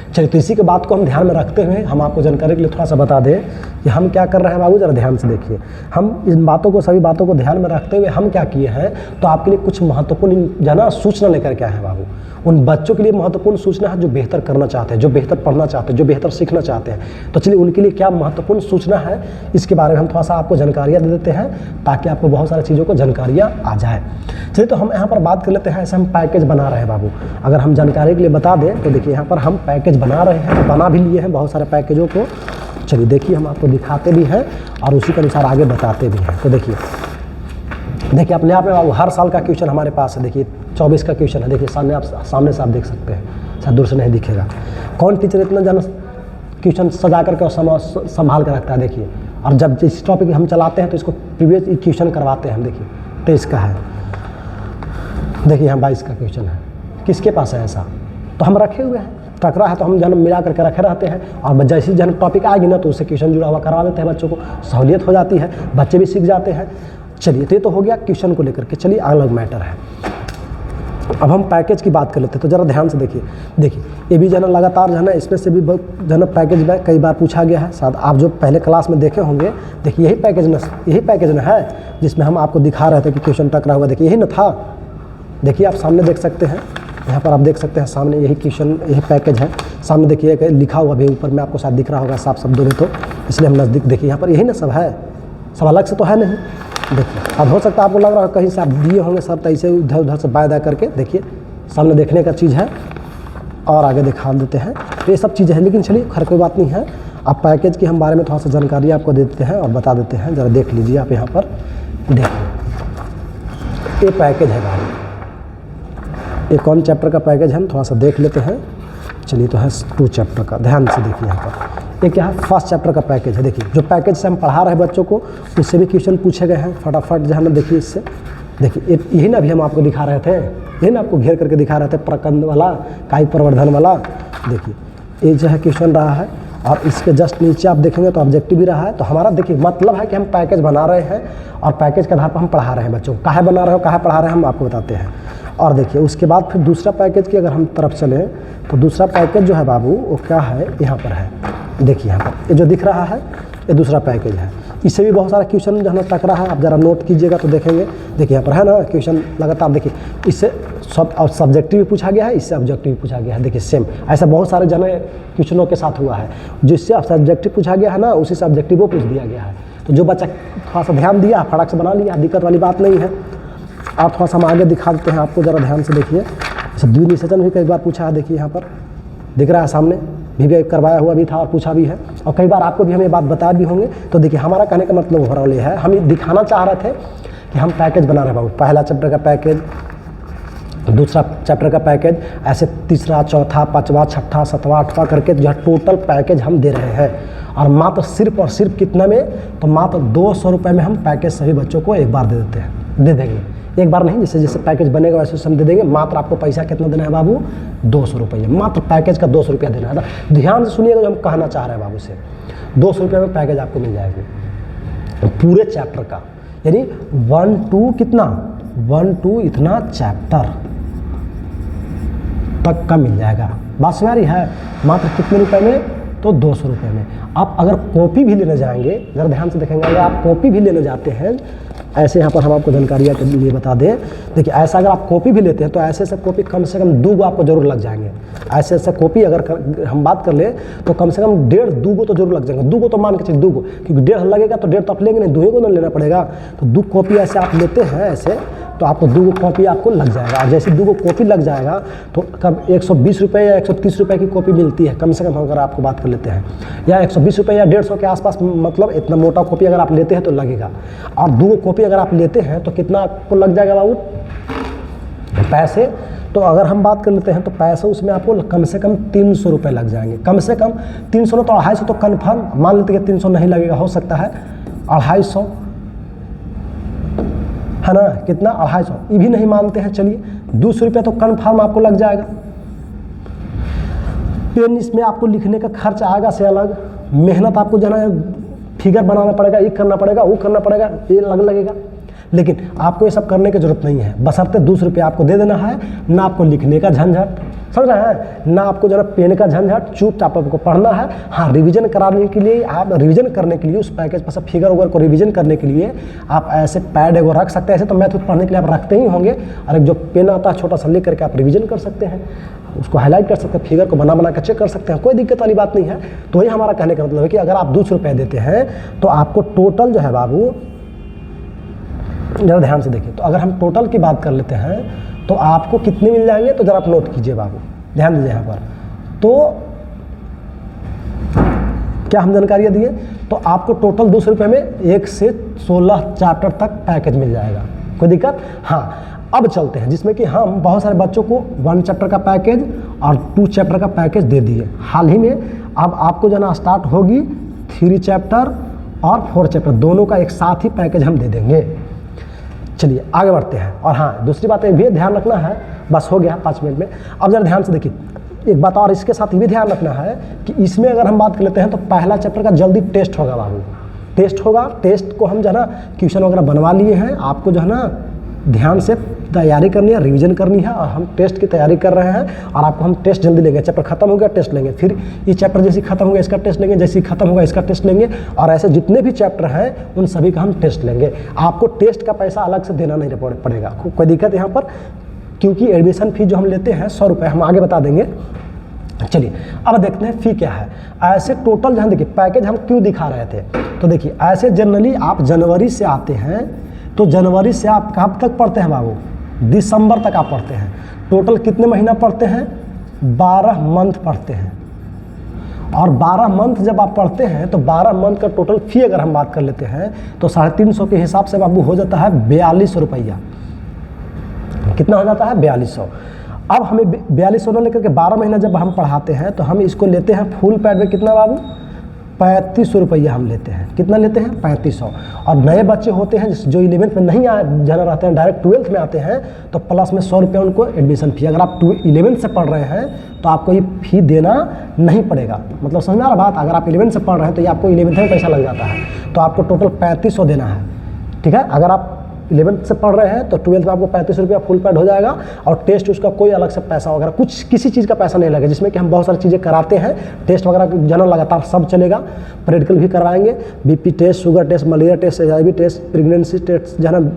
चलिए, तो इसी के बात को हम ध्यान में रखते हुए हम आपको जानकारी के लिए थोड़ा सा बता दें कि हम क्या कर रहे हैं। बाबू जरा ध्यान से देखिए, हम इन बातों को, सभी बातों को ध्यान में रखते हुए हम क्या किए हैं, तो आपके लिए कुछ महत्वपूर्ण जाना सूचना लेकर के आए हैं बाबू। उन बच्चों के लिए महत्वपूर्ण सूचना है जो बेहतर करना चाहते हैं, जो बेहतर पढ़ना चाहते हैं, जो बेहतर सीखना चाहते हैं। तो चलिए, उनके लिए क्या महत्वपूर्ण सूचना है, इसके बारे में हम थोड़ा सा आपको जानकारियाँ दे देते हैं, ताकि आपको बहुत सारी चीज़ों को जानकारियाँ आ जाए। चलिए, तो हम यहाँ पर बात कर लेते हैं। ऐसे हम पैकेज बना रहे हैं बाबू, अगर हम जानकारी के लिए बता दें तो देखिए यहाँ पर हम पैकेज बना रहे हैं, बना भी लिए हैं बहुत सारे पैकेजों को। चलिए देखिए, हम आपको दिखाते भी हैं और उसी के अनुसार आगे बताते भी हैं। तो देखिए अपने आप में बाबू हर साल का क्वेश्चन हमारे पास है। देखिए 24 का क्वेश्चन है, देखिए सामने से आप देख सकते हैं, शायद दूर से नहीं दिखेगा। कौन टीचर इतना जाना क्वेश्चन सजा करके और संभाल कर रखता है। देखिए, और जब जिस टॉपिक हम चलाते हैं तो इसको प्रीवियस क्वेश्चन करवाते हैं हम। देखिए 23 का है, देखिए यहाँ 22 का क्वेश्चन है। किसके पास है ऐसा, तो हम रखे हुए हैं, टकरा है तो हम जन्म मिला करके रखे रहते हैं, और जैसे जन्म टॉपिक आएगी ना तो उससे क्वेश्चन जुड़ा हुआ करवा देते हैं। बच्चों को सहूलियत हो जाती है, बच्चे भी सीख जाते हैं। चलिए, तो ये तो हो गया क्वेश्चन को लेकर के। चलिए, अलग मैटर है। अब हम पैकेज की बात कर लेते हैं, तो ज़रा ध्यान से देखिए। ये भी जना लगातार जो है ना, इसमें से भी जना पैकेज में कई बार पूछा गया है, शायद आप जो पहले क्लास में देखे होंगे। देखिए यही पैकेज न है जिसमें हम आपको दिखा रहे थे कि क्वेश्चन टकरा हुआ। देखिए यही न था, देखिए आप सामने देख सकते हैं, यहाँ पर आप देख सकते हैं सामने यही क्वेश्चन, यही पैकेज है। सामने देखिए कि लिखा हुआ भी ऊपर में आपको शायद दिख रहा होगा साफ शब्दों में, तो इसलिए हम नज़दीक देखिए यहाँ पर यही ना सब है, सब अलग से तो है नहीं। देखिए अब हो सकता है आपको लग रहा हो कहीं से आप दिए होंगे सब, तो ऐसे इधर उधर से बाय करके देखिए सामने देखने का चीज़ है और आगे दिखा देते हैं, तो ये सब चीज़ें हैं। लेकिन चलिए खैर कोई बात नहीं है, आप पैकेज के हम बारे में थोड़ा सा जानकारी आपको दे देते हैं और बता देते हैं। ज़रा देख लीजिए आप यहाँ पर, देखिए ये पैकेज है भाई, ये कौन चैप्टर का पैकेज है हम थोड़ा सा देख लेते हैं। चलिए तो है 2 चैप्टर का, ध्यान से देखिए यहाँ पर ये क्या है, फर्स्ट चैप्टर का पैकेज है। देखिए जो पैकेज से हम पढ़ा रहे हैं बच्चों को उससे भी क्वेश्चन पूछे गए हैं फटाफट जो है ना। देखिए इससे देखिए यही ना अभी हम आपको दिखा रहे थे, यही ना आपको घेर करके दिखा रहे थे प्रकंद वाला, कायिक प्रवर्धन वाला। देखिए ये जो है क्वेश्चन रहा है और इसके जस्ट नीचे आप देखेंगे तो ऑब्जेक्टिव भी रहा है। तो हमारा देखिए मतलब है कि हम पैकेज बना रहे हैं और पैकेज के आधार पर हम पढ़ा रहे हैं बच्चों को। काहे बना रहे हो, काहे पढ़ा रहे हैं, हम आपको बताते हैं। और देखिए उसके बाद फिर दूसरा पैकेज की अगर हम तरफ चलें तो दूसरा पैकेज जो है बाबू वो क्या है, यहाँ पर है। देखिए यहाँ पर ये जो दिख रहा है ये दूसरा पैकेज है। इससे भी बहुत सारा क्वेश्चन जो है ना टकरा है, आप ज़रा नोट कीजिएगा तो देखेंगे। देखिए यहाँ पर है ना क्वेश्चन लगातार, देखिए इससे सब सब्जेक्टिव भी पूछा गया है, इससे ऑब्जेक्टिव भी पूछा गया है। देखिए सेम ऐसा बहुत सारे जने क्वेश्चनों के साथ हुआ है, जिससे सब्जेक्टिव पूछा गया है ना उसी से ऑब्जेक्टिव पूछ दिया गया है। तो जो बच्चा थोड़ा सा ध्यान दिया फटाक से बना लिया, दिक्कत वाली बात नहीं है। आप थोड़ा सा हम आगे दिखा देते हैं आपको, ज़रा ध्यान से देखिए। सब द्विनिषेचन भी कई बार पूछा है, देखिए यहाँ पर दिख रहा है सामने भी करवाया हुआ भी था और पूछा भी है, और कई बार आपको भी हम ये बात बताए भी होंगे। तो देखिए हमारा कहने का मतलब ओवरऑल ये है, हम ये दिखाना चाह रहे थे कि हम पैकेज बना रहे हैं बाबू। पहला चैप्टर का पैकेज, दूसरा चैप्टर का पैकेज, ऐसे तीसरा, चौथा, पाँचवा, छठा, सातवां, आठवां करके जो है टोटल पैकेज हम दे रहे हैं। और मात्र सिर्फ और सिर्फ कितना में, तो मात्र 200 रुपये में हम पैकेज सभी बच्चों को एक बार दे देंगे। एक बार नहीं, जैसे जैसे पैकेज बनेगा वैसे हम दे देंगे। मात्र आपको पैसा कितना देना है बाबू, 200 रुपये, मात्र पैकेज का 200 रुपया देना है। ध्यान से सुनिएगा जो हम कहना चाह रहे हैं बाबू से, 200 रुपये में पैकेज आपको मिल जाएगी पूरे चैप्टर का, यानी 1-2 कितना, 1-2 इतना चैप्टर तक का मिल जाएगा। बात समझ आ रही है, मात्र कितने रुपए में, तो 200 रुपये में। आप अगर कॉपी भी लेने जाएंगे, ज़रा ध्यान से देखेंगे, अगर आप कॉपी भी लेने जाते हैं, ऐसे यहाँ पर हम आपको जानकारियाँ के लिए बता दें। देखिए ऐसा अगर आप कॉपी भी लेते हैं तो ऐसे ऐसे कॉपी कम से कम 2 आपको जरूर लग जाएंगे। ऐसे ऐसे कॉपी अगर हम बात कर लें तो कम से कम 1.5-2 तो जरूर लग जाएंगे। 2 तो मान के चलिए 2, क्योंकि 1.5 लगेगा तो 1.5 तो आप लेंगे नहीं, 2 को ना लेना पड़ेगा। तो 2 कॉपी ऐसे आप लेते हैं ऐसे, तो आपको 2 कॉपी आपको लग जाएगा। और जैसे 2 कॉपी लग जाएगा तो कब 120 रुपये या 130 रुपये की कॉपी मिलती है कम से कम, अगर आपको बात कर लेते हैं, या 120 रुपये या 150 के आसपास, मतलब इतना मोटा कॉपी अगर आप लेते हैं तो लगेगा। और 2 कॉपी अगर आप लेते हैं तो कितना आपको लग जाएगा बाबू पैसे, तो अगर हम बात कर लेते हैं तो पैसे उसमें आपको कम से कम 300 रुपये लग जाएंगे। कम से कम 300 तो 250 तो कन्फर्म, मान लेते हैं 300 नहीं लगेगा, हो सकता है 250 है ना, कितना 250, ये भी नहीं मानते हैं, चलिए 200 रुपये तो कन्फर्म आपको लग जाएगा। पेन इसमें आपको लिखने का खर्च आएगा से अलग, मेहनत आपको जो है फिगर बनाना पड़ेगा, ये करना पड़ेगा, वो करना पड़ेगा, ये अलग लगेगा। लेकिन आपको ये सब करने की जरूरत नहीं है, बशर्ते 200 रुपये आपको दे देना है। ना आपको लिखने का झंझट, समझ रहे हैं, ना आपको जरा पेन का झंझट, चुपचाप आपको पढ़ना है। हाँ, रिवीजन कराने के लिए, आप रिवीजन करने के लिए उस पैकेज पर सब फिगर वगैरह को रिवीजन करने के लिए आप ऐसे पैड एगो रख सकते हैं। ऐसे तो मैथ पढ़ने के लिए आप रखते ही होंगे, और एक जो पेन आता है छोटा सा ले करके आप रिवीजन कर सकते हैं, उसको हाईलाइट कर सकते हैं, फिगर को बना के चेक कर सकते हैं, कोई दिक्कत वाली बात नहीं है। तो वही हमारा कहने का मतलब है कि अगर आप 200 रुपये देते हैं तो आपको टोटल जो है बाबू, ज़रा ध्यान से देखिए, तो अगर हम टोटल की बात कर लेते हैं तो आपको कितने मिल जाएंगे, तो ज़रा आप नोट कीजिए बाबू, ध्यान दीजिए यहाँ पर। तो क्या हम जानकारियाँ दिए, तो आपको टोटल 200 रुपये में 1 से 16 चैप्टर तक पैकेज मिल जाएगा, कोई दिक्कत। हाँ, अब चलते हैं जिसमें कि हम बहुत सारे बच्चों को 1 चैप्टर का पैकेज और 2 चैप्टर का पैकेज दे दिए हाल ही में। अब आपको जो ना स्टार्ट होगी 3 चैप्टर और 4 चैप्टर, दोनों का एक साथ ही पैकेज हम दे देंगे। चलिए आगे बढ़ते हैं। और हाँ, दूसरी बात ये भी ध्यान रखना है, बस हो गया 5 मिनट में। अब जरा ध्यान से देखिए एक बात, और इसके साथ ये भी ध्यान रखना है कि इसमें अगर हम बात कर लेते हैं तो पहला चैप्टर का जल्दी टेस्ट होगा बाबू, टेस्ट होगा। टेस्ट को हम जो है ना क्वेश्चन वगैरह बनवा लिए हैं, आपको जो है ना ध्यान से तैयारी करनी है, रिवीजन करनी है। और हम टेस्ट की तैयारी कर रहे हैं और आपको हम टेस्ट जल्दी लेंगे। चैप्टर खत्म हो गया टेस्ट लेंगे, फिर ये चैप्टर जैसे खत्म हो गया इसका टेस्ट लेंगे, जैसे खत्म होगा इसका टेस्ट लेंगे, और ऐसे जितने भी चैप्टर हैं उन सभी का हम टेस्ट लेंगे। आपको टेस्ट का पैसा अलग से देना नहीं पड़ेगा, कोई दिक्कत यहाँ पर, क्योंकि एडमिशन फीस जो हम लेते हैं 100 रुपये, हम आगे बता देंगे। चलिए अब देखते हैं फ़ी क्या है। ऐसे टोटल जो है देखिए पैकेज हम क्यों दिखा रहे थे, तो देखिए ऐसे जनरली आप जनवरी से आते हैं तो जनवरी से आप कब तक पढ़ते हैं बाबू, दिसंबर तक आप पढ़ते हैं। टोटल कितने महीना पढ़ते हैं, 12 मंथ पढ़ते हैं। और 12 मंथ जब आप पढ़ते हैं तो 12 मंथ का टोटल फ़ी अगर हम बात कर लेते हैं तो 350 के हिसाब से बाबू हो जाता है 4200 रुपया। कितना हो जाता है, 4200। अब हमें 4200 लेकर के 12 महीना जब हम पढ़ाते हैं तो हम इसको लेते हैं फुल पैड में कितना बाबू, 3500 रुपया हम लेते हैं। कितना लेते हैं, 3500। और नए बच्चे होते हैं जो 11th में नहीं जाना रहते हैं, डायरेक्ट 12th में आते हैं तो प्लस में 100 रुपया उनको एडमिशन फ़ी। अगर आप 11th से पढ़ रहे हैं तो आपको ये फ़ी देना नहीं पड़ेगा। मतलब समझ में आ रहा बात, अगर आप 11th से पढ़ रहे हैं तो ये आपको 11th में पैसा लग जाता है, तो आपको टोटल 3500 देना है। ठीक है, अगर आप 11th से पढ़ रहे हैं तो 12th में आपको 3500 रुपया फुल पैड हो जाएगा। और टेस्ट उसका कोई अलग से पैसा वगैरह कुछ किसी चीज़ का पैसा नहीं लगेगा, जिसमें कि हम बहुत सारी चीज़ें कराते हैं। टेस्ट वगैरह जनरल लगातार सब चलेगा, प्रैक्टिकल भी करवाएंगे, BP test, sugar test, malaria test, HIV test, pregnancy test जो है ना।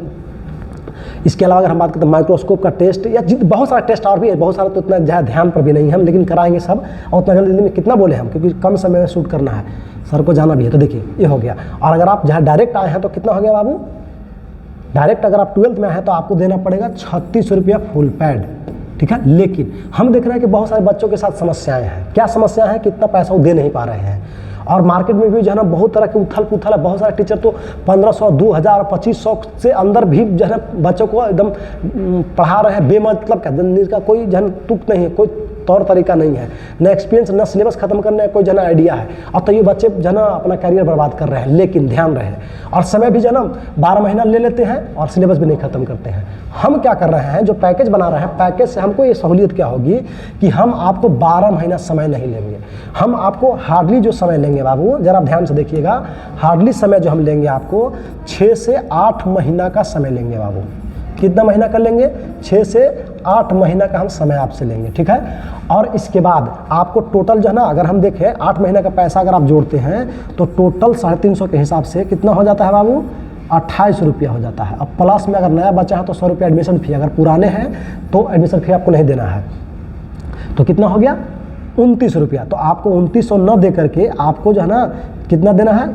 इसके अलावा अगर हम बात करते हैं माइक्रोस्कोप का टेस्ट या बहुत सारा टेस्ट और भी है, बहुत सारा तो इतना ज़्यादा ध्यान पर भी नहीं हम, लेकिन कराएंगे सब। और उतना जल्दी में कितना बोले हम, क्योंकि कम समय में शूट करना है, सर को जाना भी है। तो देखिए ये हो गया। और अगर आप जहाँ डायरेक्ट आए हैं तो कितना हो गया बाबू, डायरेक्ट अगर आप 12th में आए तो आपको देना पड़ेगा 3600 रुपया फुल पैड। ठीक है, लेकिन हम देख रहे हैं कि बहुत सारे बच्चों के साथ समस्याएं हैं। क्या समस्या है, कितना पैसा वो दे नहीं पा रहे हैं। और मार्केट में भी जो है ना बहुत तरह के उथल पुथल है। बहुत सारे टीचर तो 1500, 2000, 2500 से अंदर भी जो है ना बच्चों को एकदम पढ़ा रहे हैं बेमतलब का, जिनका कोई जो है तुक नहीं है, कोई तौर तरीका नहीं है, न एक्सपीरियंस, न सिलेबस खत्म करने का कोई जो है आइडिया है। और तो ये बच्चे जो है ना अपना करियर बर्बाद कर रहे हैं। लेकिन ध्यान रहे, और समय भी जो है ना 12 महीना ले लेते हैं और सिलेबस भी नहीं खत्म करते हैं। हम क्या कर रहे हैं, जो पैकेज बना रहे हैं, पैकेज से हमको ये सहूलियत क्या होगी कि हम आपको 12 महीना समय नहीं लेंगे। हम आपको हार्डली जो समय लेंगे बाबू, जरा ध्यान से देखिएगा, हार्डली समय जो हम लेंगे आपको 6 से 8 महीना का समय लेंगे बाबू। कितना महीना कर लेंगे, 6 से 8 महीना का हम समय आपसे लेंगे। ठीक है, और इसके बाद आपको टोटल जो है ना, अगर हम देखें 8 महीने का पैसा अगर आप जोड़ते हैं तो टोटल 350 के हिसाब से कितना हो जाता है बाबू, 2800 रुपया हो जाता है। अब प्लस में अगर नया बच्चा है तो 100 रुपया एडमिशन फ़ी, अगर पुराने हैं तो एडमिशन फ़ी आपको नहीं देना है। तो कितना हो गया, 2900 रुपया। तो आपको 2900 न दे करके आपको जो है ना कितना देना है,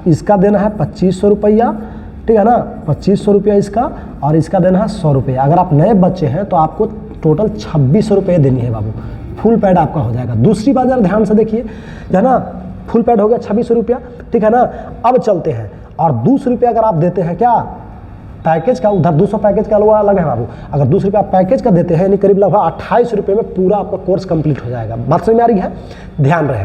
इसका देना है 2500 रुपया। ठीक है ना, 2500 रुपया इसका, और इसका देना है 100 रुपया। अगर आप नए बच्चे हैं तो आपको टोटल 2600 रुपये देनी है बाबू। फुल पैड आपका हो जाएगा। दूसरी बात जरा ध्यान से देखिए, जो है ना फुल पैड हो गया 2600 रुपया। ठीक है ना, अब चलते हैं, और 200 रुपया अगर आप देते हैं क्या पैकेज का, उधर 200 पैकेज का अलग है बाबू। अगर 200 रुपया पैकेज का देते हैं यानी करीब लगभग 2800 रुपये में पूरा आपका कोर्स कंप्लीट हो जाएगा। बात समझ में आ रही है, ध्यान रहे।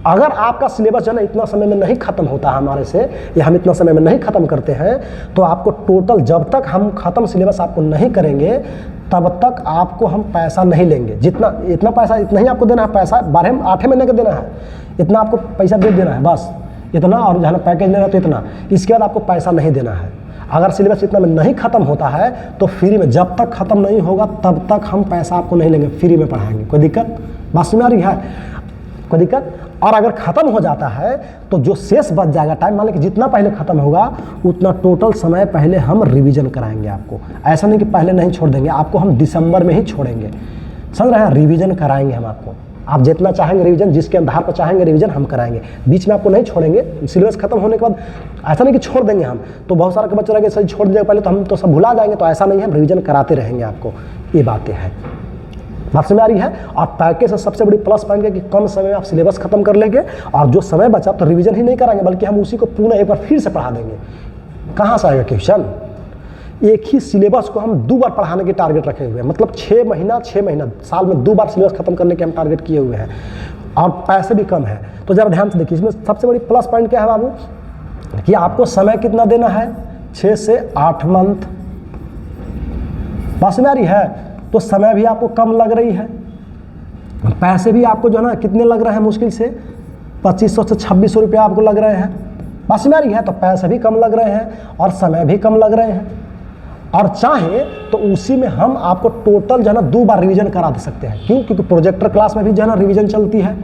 अगर आपका सिलेबस जो है ना इतना समय में नहीं खत्म होता है हमारे से, या हम इतना समय में नहीं खत्म करते हैं, तो आपको टोटल जब तक हम खत्म सिलेबस आपको नहीं करेंगे तब तक आपको हम पैसा नहीं लेंगे। जितना इतना पैसा इतना ही आपको देना है, पैसा 8 महीने का देना है, इतना आपको पैसा दे देना है बस इतना। और जहाँ पैकेज लेना तो इतना, इसके बाद आपको पैसा नहीं देना है। अगर सिलेबस इतना में नहीं खत्म होता है तो फ्री में, जब तक खत्म नहीं होगा तब तक हम पैसा आपको नहीं लेंगे, फ्री में पढ़ाएंगे। कोई दिक्कत, बात समझ आ रही है, कोई दिक्कत। और अगर खत्म हो जाता है तो जो शेष बच जाएगा टाइम, मान लीजिए जितना पहले खत्म होगा उतना टोटल समय पहले हम रिवीजन कराएंगे आपको। ऐसा नहीं कि पहले नहीं छोड़ देंगे, आपको हम दिसंबर में ही छोड़ेंगे, समझ रहे हैं। रिवीजन कराएंगे हम आपको, आप जितना चाहेंगे रिवीजन, जिसके आधार पर चाहेंगे रिवीजन हम कराएंगे, बीच में आपको नहीं छोड़ेंगे। सिलेबस खत्म होने के बाद ऐसा नहीं कि छोड़ देंगे हम, तो बहुत सारे के बच्चे रहेंगे सही छोड़ देंगे पहले तो हम तो सब भुला जाएंगे, तो ऐसा नहीं है, हम रिवीजन कराते रहेंगे आपको। ये बातें हैं, बात समझ आ रही है। और पैकेज से सबसे बड़ी प्लस पॉइंट है कि कम समय में आप सिलेबस खत्म कर लेंगे, और जो समय बचा तो रिवीजन ही नहीं कराएंगे बल्कि हम उसी को पुनः एक बार फिर से पढ़ा देंगे। कहाँ से आएगा क्वेश्चन, एक ही सिलेबस को हम 2 बार पढ़ाने के टारगेट रखे हुए हैं, मतलब 6 महीना साल में 2 बार सिलेबस खत्म करने के हम टारगेट किए हुए हैं, और पैसे भी कम है। तो जरा ध्यान से देखिए, इसमें सबसे बड़ी प्लस पॉइंट क्या है बाबू, कि आपको समय कितना देना है, 6 से 8 मंथ। बात समझ आ रही है, तो समय भी आपको कम लग रही है, पैसे भी आपको जो है ना कितने लग रहे हैं, मुश्किल से 2500 से 2600 रुपया आपको लग रहे हैं। बात समझ आ रही है, तो पैसे भी कम लग रहे हैं और समय भी कम लग रहे हैं। और चाहे तो उसी में हम आपको टोटल जो है ना 2 बार रिवीजन करा दे सकते हैं। क्यों, क्योंकि प्रोजेक्टर क्लास में भी जो है ना रिवीजन चलती है,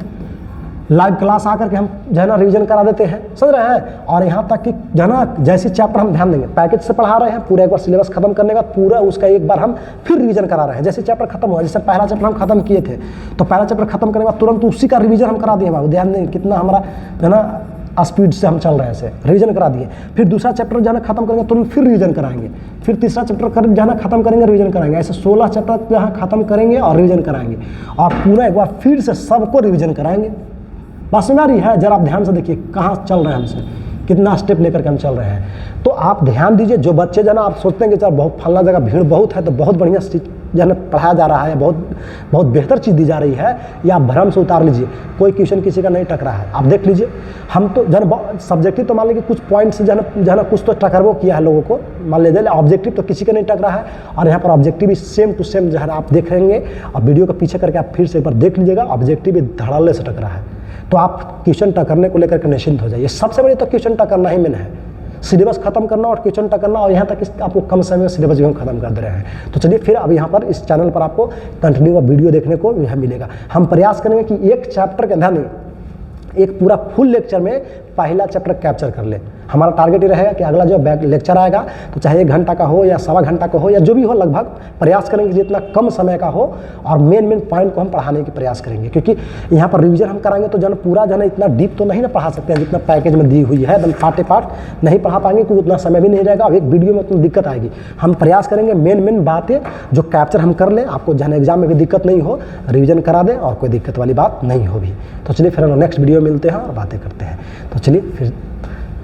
लाइव क्लास आकर के हम जो है ना रिवीजन करा देते हैं, समझ रहे हैं। और यहाँ तक कि जो है ना जैसे चैप्टर हम ध्यान देंगे, पैकेज से पढ़ा रहे हैं, पूरा एक बार सिलेबस खत्म करने का पूरा उसका एक बार हम फिर रिवीजन करा रहे हैं। जैसे चैप्टर खत्म हुआ, जैसे पहला चैप्टर हम खत्म किए थे, तो पहला चैप्टर खत्म करने के बाद तुरंत उसी का रिवीजन हम करा दिए बाबू, ध्यान देंगे कितना हमारा जो है ना स्पीड से हम चल रहे हैं, ऐसे रिवीजन करा दिए। फिर दूसरा चैप्टर जो है ना खत्म करेंगे तुरंत फिर रिवीजन कराएंगे, फिर तीसरा चैप्टर जो है ना खत्म करेंगे रिवीजन कराएंगे, ऐसे 16 चैप्टर जो है खत्म करेंगे और रिवीजन कराएंगे, और पूरा एक बार फिर से सबको रिवीजन कराएंगे। बात समझ आ रही है? जरा आप ध्यान से देखिए कहाँ चल रहे हैं हमसे, कितना स्टेप लेकर के हम चल रहे हैं। तो आप ध्यान दीजिए, जो बच्चे जो है ना आप सोचते हैं कि चल बहुत फलना जगह भीड़ बहुत है तो बहुत बढ़िया जो है ना पढ़ाया जा रहा है, बहुत बेहतर चीज़ दी जा रही है, या आप भ्रम से उतार लीजिए। कोई क्वेश्चन किसी का नहीं टक रहा है, आप देख लीजिए। हम तो जो है सब्जेक्टिव तो मान लीजिए कुछ पॉइंट से जो है ना कुछ तो टकरवो किया है लोगों को, मान लीजिए। ऑब्जेक्टिव तो किसी का नहीं टक रहा है, और यहाँ पर ऑब्जेक्टिव भी सेम टू सेम जो है आप देख लेंगे, और वीडियो को पीछे करके आप फिर से एक बार देख लीजिएगा, ऑब्जेक्टिव भी धड़ल्ले से टक रहा है। तो आप क्वेश्चन टकरने को लेकर के निश्चिंत हो जाइए। सबसे बड़ी तो क्वेश्चन टकरना ही मेन है, सिलेबस खत्म करना और क्वेश्चन टकरना, और यहाँ तक आपको कम समय में सिलेबस भी हम खत्म कर दे रहे हैं। तो चलिए फिर अब यहाँ पर इस चैनल पर आपको कंटिन्यू वीडियो देखने को यह मिलेगा। हम प्रयास करेंगे कि एक चैप्टर के ध्यान एक पूरा फुल लेक्चर में पहला चैप्टर कैप्चर कर ले। हमारा टारगेट ये रहेगा कि अगला जो लेक्चर आएगा तो चाहे 1 घंटा का हो या 1.25 घंटा का हो या जो भी हो, लगभग प्रयास करेंगे जितना कम समय का हो, और मेन पॉइंट को हम पढ़ाने की प्रयास करेंगे। क्योंकि यहाँ पर रिवीजन हम कराएंगे तो जन पूरा जन इतना डीप तो नहीं ना पढ़ा सकते हैं जितना पैकेज में दी हुई है, एकदम पार्ट नहीं पढ़ा पाएंगे क्योंकि उतना समय भी नहीं रहेगा, और एक वीडियो में उतनी दिक्कत आएगी। हम प्रयास करेंगे मेन बातें जो कैप्चर हम कर लें, आपको जन एग्जाम में भी दिक्कत नहीं हो, रिविजन करा दें और कोई दिक्कत वाली बात नहीं हो भी। तो चलिए फिर हम नेक्स्ट वीडियो मिलते हैं और बातें करते हैं। तो चलिए फिर